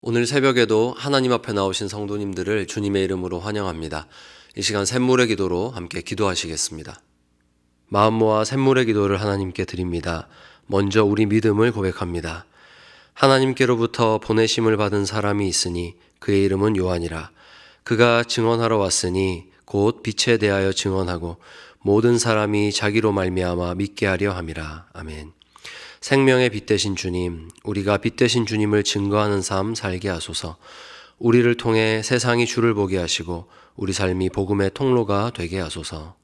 오늘 새벽에도 하나님 앞에 나오신 성도님들을 주님의 이름으로 환영합니다. 이 시간 샘물의 기도로 함께 기도하시겠습니다. 마음 모아 샘물의 기도를 하나님께 드립니다. 먼저 우리 믿음을 고백합니다. 하나님께로부터 보내심을 받은 사람이 있으니 그의 이름은 요한이라. 그가 증언하러 왔으니 곧 빛에 대하여 증언하고 모든 사람이 자기로 말미암아 믿게 하려 함이라. 아멘. 생명의 빛 되신 주님, 우리가 빛 되신 주님을 증거하는 삶 살게 하소서. 우리를 통해 세상이 주를 보게 하시고 우리 삶이 복음의 통로가 되게 하소서.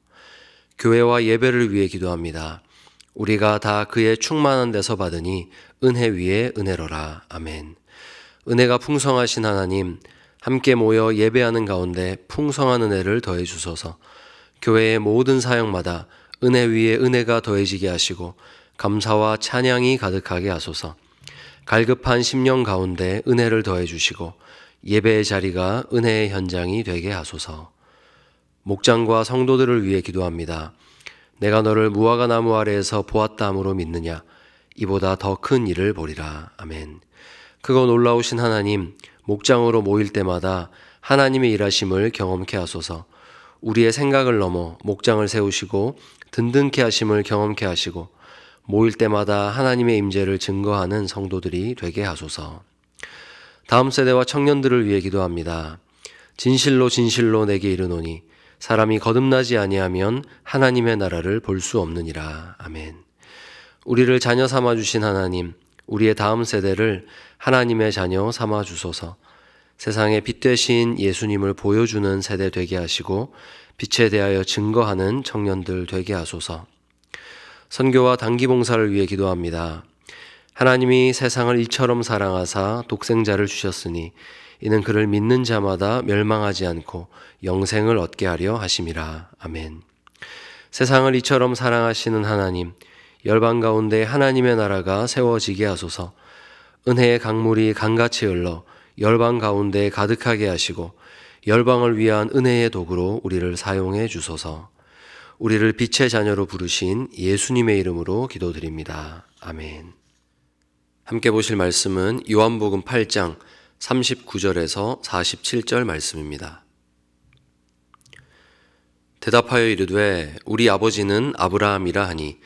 교회와 예배를 위해 기도합니다. 우리가 다 그의 충만한 데서 받으니 은혜 위에 은혜로라. 아멘. 은혜가 풍성하신 하나님, 함께 모여 예배하는 가운데 풍성한 은혜를 더해 주소서. 교회의 모든 사역마다 은혜 위에 은혜가 더해지게 하시고 감사와 찬양이 가득하게 하소서. 갈급한 심령 가운데 은혜를 더해 주시고 예배의 자리가 은혜의 현장이 되게 하소서. 목장과 성도들을 위해 기도합니다. 내가 너를 무화과 나무 아래에서 보았다 함으로 믿느냐? 이보다 더 큰 일을 보리라. 아멘. 크고 놀라우신 하나님, 목장으로 모일 때마다 하나님의 일하심을 경험케 하소서. 우리의 생각을 넘어 목장을 세우시고 든든케 하심을 경험케 하시고 모일 때마다 하나님의 임재를 증거하는 성도들이 되게 하소서. 다음 세대와 청년들을 위해 기도합니다. 진실로 진실로 내게 이르노니 사람이 거듭나지 아니하면 하나님의 나라를 볼 수 없느니라. 아멘. 우리를 자녀 삼아 주신 하나님, 우리의 다음 세대를 하나님의 자녀 삼아 주소서. 세상에 빛 되신 예수님을 보여주는 세대 되게 하시고 빛에 대하여 증거하는 청년들 되게 하소서. 선교와 단기 봉사를 위해 기도합니다. 하나님이 세상을 이처럼 사랑하사 독생자를 주셨으니 이는 그를 믿는 자마다 멸망하지 않고 영생을 얻게 하려 하심이라. 아멘. 세상을 이처럼 사랑하시는 하나님, 열방 가운데 하나님의 나라가 세워지게 하소서. 은혜의 강물이 강같이 흘러 열방 가운데 가득하게 하시고 열방을 위한 은혜의 도구로 우리를 사용해 주소서. 우리를 빛의 자녀로 부르신 예수님의 이름으로 기도드립니다. 아멘. 함께 보실 말씀은 요한복음 8장 39절에서 47절 말씀입니다. 대답하여 이르되 우리 아버지는 아브라함이라 하니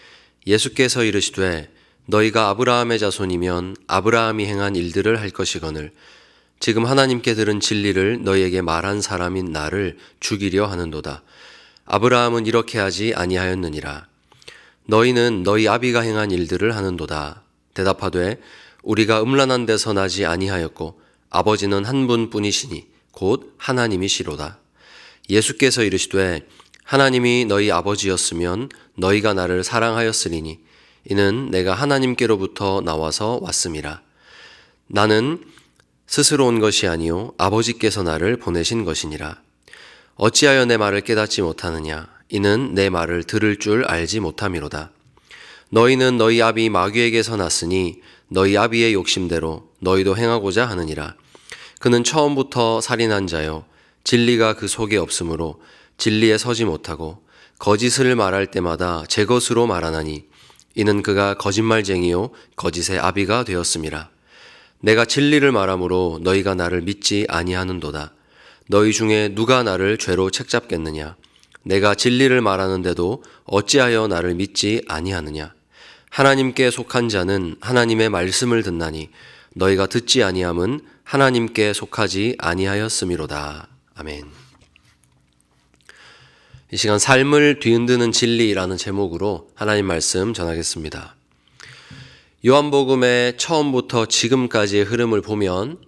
예수께서 이르시되 너희가 아브라함의 자손이면 아브라함이 행한 일들을 할 것이거늘 지금 하나님께 들은 진리를 너희에게 말한 사람인 나를 죽이려 하는도다. 아브라함은 이렇게 하지 아니하였느니라. 너희는 너희 아비가 행한 일들을 하는도다. 대답하되 우리가 음란한 데서 나지 아니하였고 아버지는 한 분뿐이시니 곧 하나님이시로다. 예수께서 이르시되 하나님이 너희 아버지였으면 너희가 나를 사랑하였으리니 이는 내가 하나님께로부터 나와서 왔음이라. 나는 스스로 온 것이 아니요 아버지께서 나를 보내신 것이니라. 어찌하여 내 말을 깨닫지 못하느냐? 이는 내 말을 들을 줄 알지 못함이로다. 너희는 너희 아비 마귀에게서 났으니 너희 아비의 욕심대로 너희도 행하고자 하느니라. 그는 처음부터 살인한 자요 진리가 그 속에 없으므로 진리에 서지 못하고 거짓을 말할 때마다 제 것으로 말하나니 이는 그가 거짓말쟁이요 거짓의 아비가 되었음이라. 내가 진리를 말하므로 너희가 나를 믿지 아니하는도다. 너희 중에 누가 나를 죄로 책잡겠느냐? 내가 진리를 말하는데도 어찌하여 나를 믿지 아니하느냐? 하나님께 속한 자는 하나님의 말씀을 듣나니 너희가 듣지 아니함은 하나님께 속하지 아니하였음이로다. 아멘. 이 시간 삶을 뒤흔드는 진리라는 제목으로 하나님 말씀 전하겠습니다. 요한복음의 처음부터 지금까지의 흐름을 보면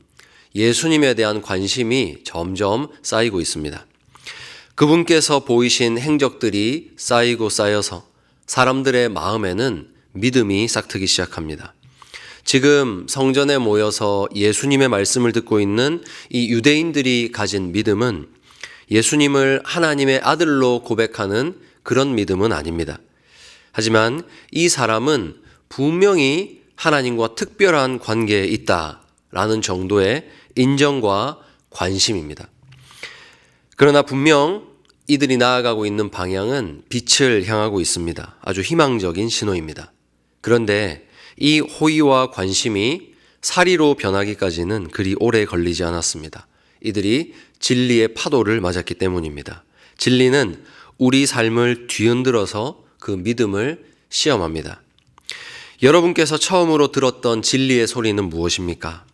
예수님에 대한 관심이 점점 쌓이고 있습니다. 그분께서 보이신 행적들이 쌓이고 쌓여서 사람들의 마음에는 믿음이 싹트기 시작합니다. 지금 성전에 모여서 예수님의 말씀을 듣고 있는 이 유대인들이 가진 믿음은 예수님을 하나님의 아들로 고백하는 그런 믿음은 아닙니다. 하지만 이 사람은 분명히 하나님과 특별한 관계에 있다라는 정도의 인정과 관심입니다. 그러나 분명 이들이 나아가고 있는 방향은 빛을 향하고 있습니다. 아주 희망적인 신호입니다. 그런데 이 호의와 관심이 사리로 변하기까지는 그리 오래 걸리지 않았습니다. 이들이 진리의 파도를 맞았기 때문입니다. 진리는 우리 삶을 뒤흔들어서 그 믿음을 시험합니다. 여러분께서 처음으로 들었던 진리의 소리는 무엇입니까?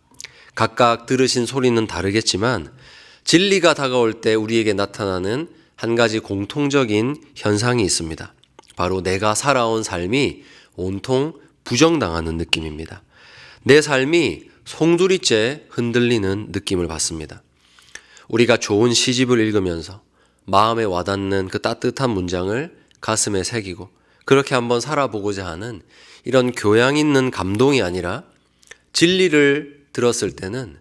각각 들으신 소리는 다르겠지만 진리가 다가올 때 우리에게 나타나는 한 가지 공통적인 현상이 있습니다. 바로 내가 살아온 삶이 온통 부정당하는 느낌입니다. 내 삶이 송두리째 흔들리는 느낌을 받습니다. 우리가 좋은 시집을 읽으면서 마음에 와닿는 그 따뜻한 문장을 가슴에 새기고 그렇게 한번 살아보고자 하는 이런 교양 있는 감동이 아니라 진리를 들었을 때는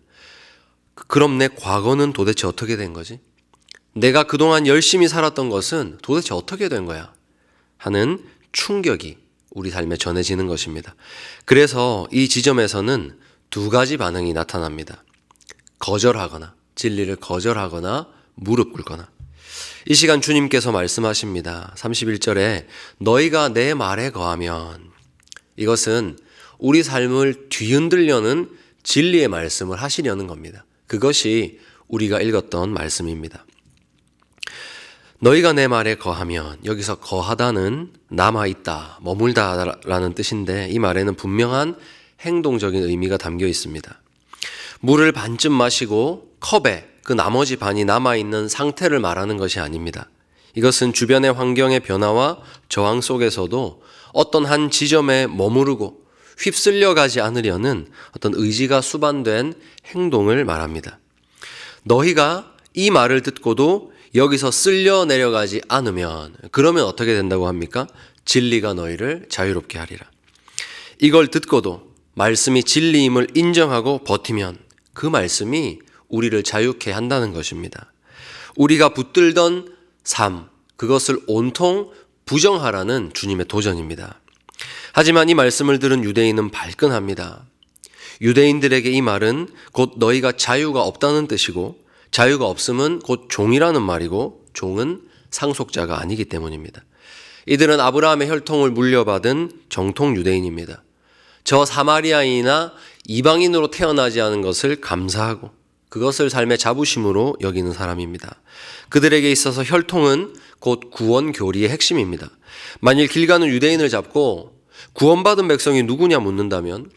그럼 내 과거는 도대체 어떻게 된 거지? 내가 그동안 열심히 살았던 것은 도대체 어떻게 된 거야? 하는 충격이 우리 삶에 전해지는 것입니다. 그래서 이 지점에서는 두 가지 반응이 나타납니다. 거절하거나, 진리를 거절하거나, 무릎 꿇거나. 이 시간 주님께서 말씀하십니다. 31절에 너희가 내 말에 거하면, 이것은 우리 삶을 뒤흔들려는 진리의 말씀을 하시려는 겁니다. 그것이 우리가 읽었던 말씀입니다. 너희가 내 말에 거하면, 여기서 거하다는 남아있다, 머물다라는 뜻인데 이 말에는 분명한 행동적인 의미가 담겨 있습니다. 물을 반쯤 마시고 컵에 그 나머지 반이 남아있는 상태를 말하는 것이 아닙니다. 이것은 주변의 환경의 변화와 저항 속에서도 어떤 한 지점에 머무르고 휩쓸려 가지 않으려는 어떤 의지가 수반된 행동을 말합니다. 너희가 이 말을 듣고도 여기서 쓸려 내려가지 않으면 그러면 어떻게 된다고 합니까? 진리가 너희를 자유롭게 하리라. 이걸 듣고도 말씀이 진리임을 인정하고 버티면 그 말씀이 우리를 자유케 한다는 것입니다. 우리가 붙들던 삶, 그것을 온통 부정하라는 주님의 도전입니다. 하지만 이 말씀을 들은 유대인은 발끈합니다. 유대인들에게 이 말은 곧 너희가 자유가 없다는 뜻이고 자유가 없음은 곧 종이라는 말이고 종은 상속자가 아니기 때문입니다. 이들은 아브라함의 혈통을 물려받은 정통 유대인입니다. 저 사마리아인이나 이방인으로 태어나지 않은 것을 감사하고 그것을 삶의 자부심으로 여기는 사람입니다. 그들에게 있어서 혈통은 곧 구원 교리의 핵심입니다. 만일 길 가는 유대인을 잡고 구원받은 백성이 누구냐 묻는다면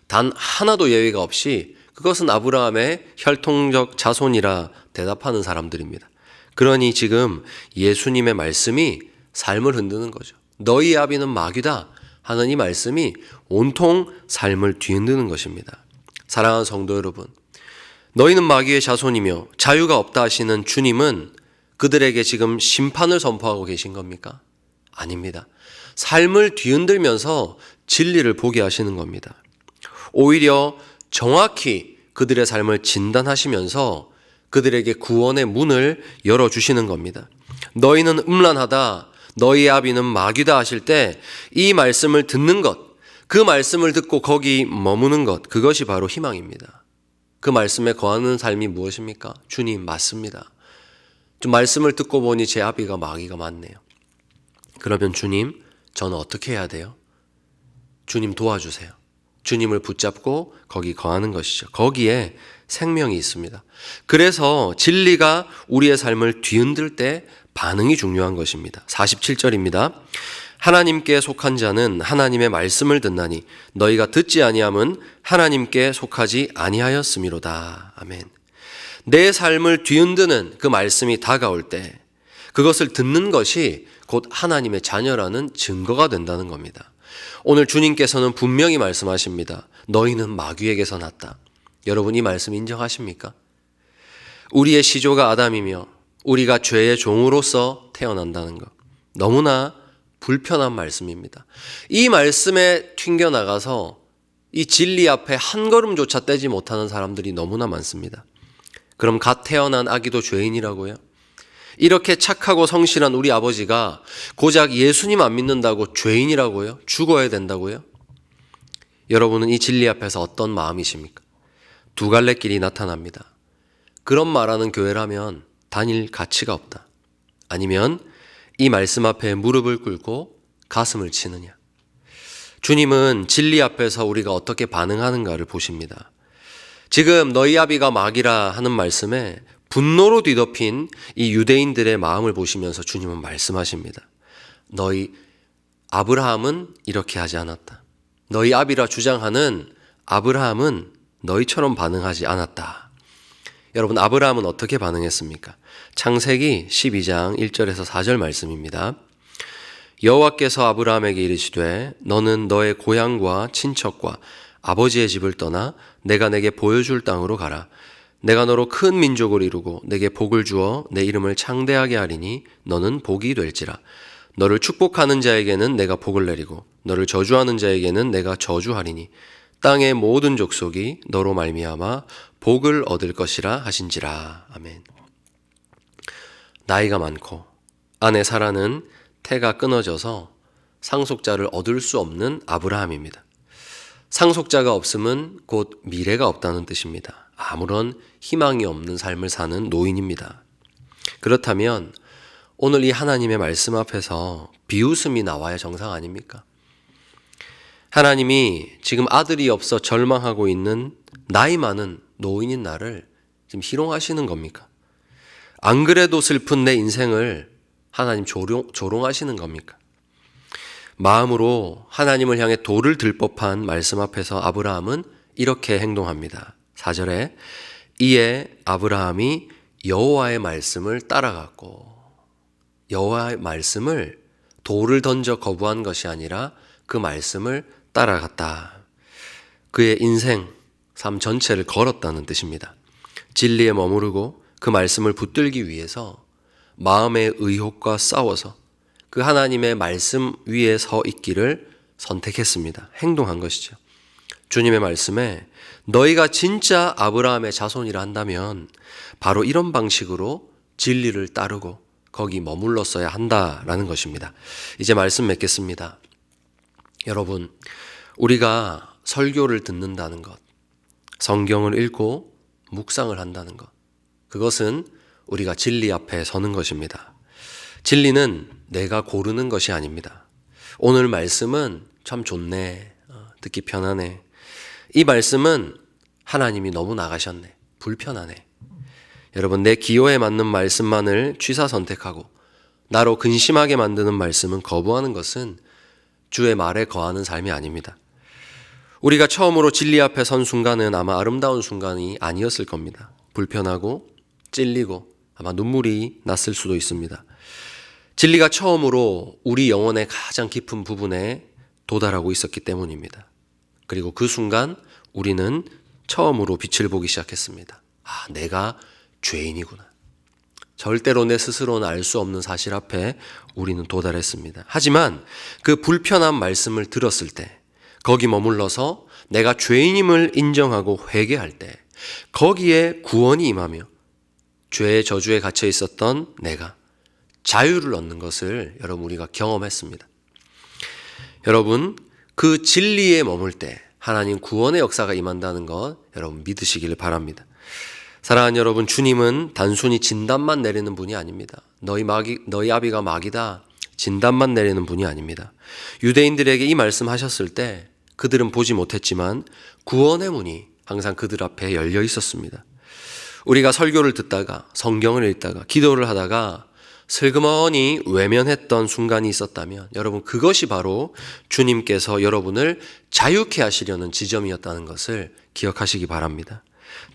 단 하나도 예외가 없이 그것은 아브라함의 혈통적 자손이라 대답하는 사람들입니다. 그러니 지금 예수님의 말씀이 삶을 흔드는 거죠. 너희 아비는 마귀다 하는 이 말씀이 온통 삶을 뒤흔드는 것입니다. 사랑하는 성도 여러분, 너희는 마귀의 자손이며 자유가 없다 하시는 주님은 그들에게 지금 심판을 선포하고 계신 겁니까? 아닙니다. 삶을 뒤흔들면서 진리를 보게 하시는 겁니다. 오히려 정확히 그들의 삶을 진단하시면서 그들에게 구원의 문을 열어주시는 겁니다. 너희는 음란하다, 너희의 아비는 마귀다 하실 때 이 말씀을 듣는 것, 그 말씀을 듣고 거기 머무는 것, 그것이 바로 희망입니다. 그 말씀에 거하는 삶이 무엇입니까? 주님, 맞습니다. 좀 말씀을 듣고 보니 제 아비가 마귀가 맞네요. 그러면 주님, 저는 어떻게 해야 돼요? 주님 도와주세요. 주님을 붙잡고 거기 거하는 것이죠. 거기에 생명이 있습니다. 그래서 진리가 우리의 삶을 뒤흔들 때 반응이 중요한 것입니다. 47절입니다. 하나님께 속한 자는 하나님의 말씀을 듣나니 너희가 듣지 아니함은 하나님께 속하지 아니하였음이로다. 아멘. 내 삶을 뒤흔드는 그 말씀이 다가올 때 그것을 듣는 것이 곧 하나님의 자녀라는 증거가 된다는 겁니다. 오늘 주님께서는 분명히 말씀하십니다. 너희는 마귀에게서 났다. 여러분 이 말씀 인정하십니까? 우리의 시조가 아담이며 우리가 죄의 종으로서 태어난다는 것. 너무나 불편한 말씀입니다. 이 말씀에 튕겨나가서 이 진리 앞에 한 걸음조차 떼지 못하는 사람들이 너무나 많습니다. 그럼 갓 태어난 아기도 죄인이라고요? 이렇게 착하고 성실한 우리 아버지가 고작 예수님 안 믿는다고 죄인이라고요? 죽어야 된다고요? 여러분은 이 진리 앞에서 어떤 마음이십니까? 두 갈래 길이 나타납니다. 그런 말하는 교회라면 다닐 가치가 없다. 아니면 이 말씀 앞에 무릎을 꿇고 가슴을 치느냐. 주님은 진리 앞에서 우리가 어떻게 반응하는가를 보십니다. 지금 너희 아비가 막이라 하는 말씀에 분노로 뒤덮인 이 유대인들의 마음을 보시면서 주님은 말씀하십니다. 너희 아브라함은 이렇게 하지 않았다. 너희 아비라 주장하는 아브라함은 너희처럼 반응하지 않았다. 여러분, 아브라함은 어떻게 반응했습니까? 창세기 12장 1절에서 4절 말씀입니다. 여호와께서 아브라함에게 이르시되 너는 너의 고향과 친척과 아버지의 집을 떠나 내가 내게 보여줄 땅으로 가라. 내가 너로 큰 민족을 이루고 내게 복을 주어 내 이름을 창대하게 하리니 너는 복이 될지라. 너를 축복하는 자에게는 내가 복을 내리고 너를 저주하는 자에게는 내가 저주하리니 땅의 모든 족속이 너로 말미암아 복을 얻을 것이라 하신지라. 아멘. 나이가 많고 아내 사라는 태가 끊어져서 상속자를 얻을 수 없는 아브라함입니다. 상속자가 없음은 곧 미래가 없다는 뜻입니다. 아무런 희망이 없는 삶을 사는 노인입니다. 그렇다면 오늘 이 하나님의 말씀 앞에서 비웃음이 나와야 정상 아닙니까? 하나님이 지금 아들이 없어 절망하고 있는 나이 많은 노인인 나를 지금 희롱하시는 겁니까? 안 그래도 슬픈 내 인생을 하나님 조롱하시는 겁니까? 마음으로 하나님을 향해 돌을 들 법한 말씀 앞에서 아브라함은 이렇게 행동합니다. 4절에 이에 아브라함이 여호와의 말씀을 따라갔고, 여호와의 말씀을 돌을 던져 거부한 것이 아니라 그 말씀을 따라갔다. 그의 인생, 삶 전체를 걸었다는 뜻입니다. 진리에 머무르고 그 말씀을 붙들기 위해서 마음의 의혹과 싸워서 그 하나님의 말씀 위에 서 있기를 선택했습니다. 행동한 것이죠. 주님의 말씀에 너희가 진짜 아브라함의 자손이라 한다면 바로 이런 방식으로 진리를 따르고 거기 머물렀어야 한다라는 것입니다. 이제 말씀 맺겠습니다. 여러분, 우리가 설교를 듣는다는 것, 성경을 읽고 묵상을 한다는 것, 그것은 우리가 진리 앞에 서는 것입니다. 진리는 내가 고르는 것이 아닙니다. 오늘 말씀은 참 좋네, 듣기 편하네, 이 말씀은 하나님이 너무 나가셨네, 불편하네. 여러분, 내 기호에 맞는 말씀만을 취사 선택하고 나로 근심하게 만드는 말씀은 거부하는 것은 주의 말에 거하는 삶이 아닙니다. 우리가 처음으로 진리 앞에 선 순간은 아마 아름다운 순간이 아니었을 겁니다. 불편하고 찔리고 아마 눈물이 났을 수도 있습니다. 진리가 처음으로 우리 영혼의 가장 깊은 부분에 도달하고 있었기 때문입니다. 그리고 그 순간 우리는 처음으로 빛을 보기 시작했습니다. 아, 내가 죄인이구나. 절대로 내 스스로는 알 수 없는 사실 앞에 우리는 도달했습니다. 하지만 그 불편한 말씀을 들었을 때, 거기 머물러서 내가 죄인임을 인정하고 회개할 때 거기에 구원이 임하며 죄의 저주에 갇혀 있었던 내가 자유를 얻는 것을 여러분 우리가 경험했습니다. 여러분, 그 진리에 머물 때 하나님 구원의 역사가 임한다는 것 여러분 믿으시길 바랍니다. 사랑하는 여러분, 주님은 단순히 진단만 내리는 분이 아닙니다. 너희 아비가 막이다 진단만 내리는 분이 아닙니다. 유대인들에게 이 말씀하셨을 때 그들은 보지 못했지만 구원의 문이 항상 그들 앞에 열려 있었습니다. 우리가 설교를 듣다가 성경을 읽다가 기도를 하다가 슬그머니 외면했던 순간이 있었다면 여러분, 그것이 바로 주님께서 여러분을 자유케 하시려는 지점이었다는 것을 기억하시기 바랍니다.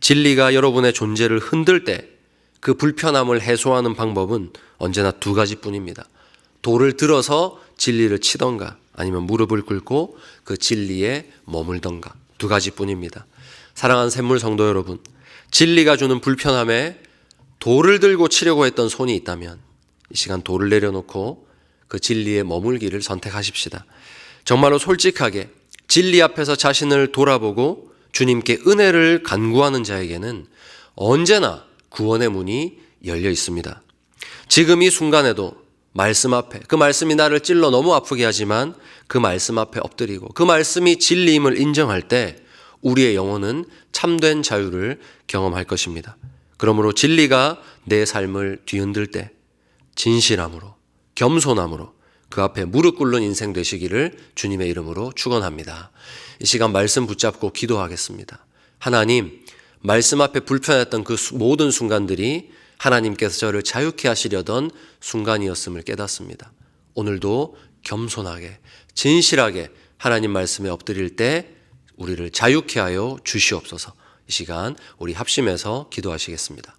진리가 여러분의 존재를 흔들 때 그 불편함을 해소하는 방법은 언제나 두 가지뿐입니다. 돌을 들어서 진리를 치던가 아니면 무릎을 꿇고 그 진리에 머물던가, 두 가지뿐입니다. 사랑하는 샘물 성도 여러분, 진리가 주는 불편함에 돌을 들고 치려고 했던 손이 있다면 이 시간 돌을 내려놓고 그 진리에 머물기를 선택하십시다. 정말로 솔직하게 진리 앞에서 자신을 돌아보고 주님께 은혜를 간구하는 자에게는 언제나 구원의 문이 열려 있습니다. 지금 이 순간에도 말씀 앞에, 그 말씀이 나를 찔러 너무 아프게 하지만 그 말씀 앞에 엎드리고 그 말씀이 진리임을 인정할 때 우리의 영혼은 참된 자유를 경험할 것입니다. 그러므로 진리가 내 삶을 뒤흔들 때 진실함으로, 겸손함으로 그 앞에 무릎 꿇는 인생 되시기를 주님의 이름으로 축원합니다. 이 시간 말씀 붙잡고 기도하겠습니다. 하나님, 말씀 앞에 불편했던 그 모든 순간들이 하나님께서 저를 자유케 하시려던 순간이었음을 깨닫습니다. 오늘도 겸손하게 진실하게 하나님 말씀에 엎드릴 때 우리를 자유케 하여 주시옵소서. 이 시간 우리 합심해서 기도하시겠습니다.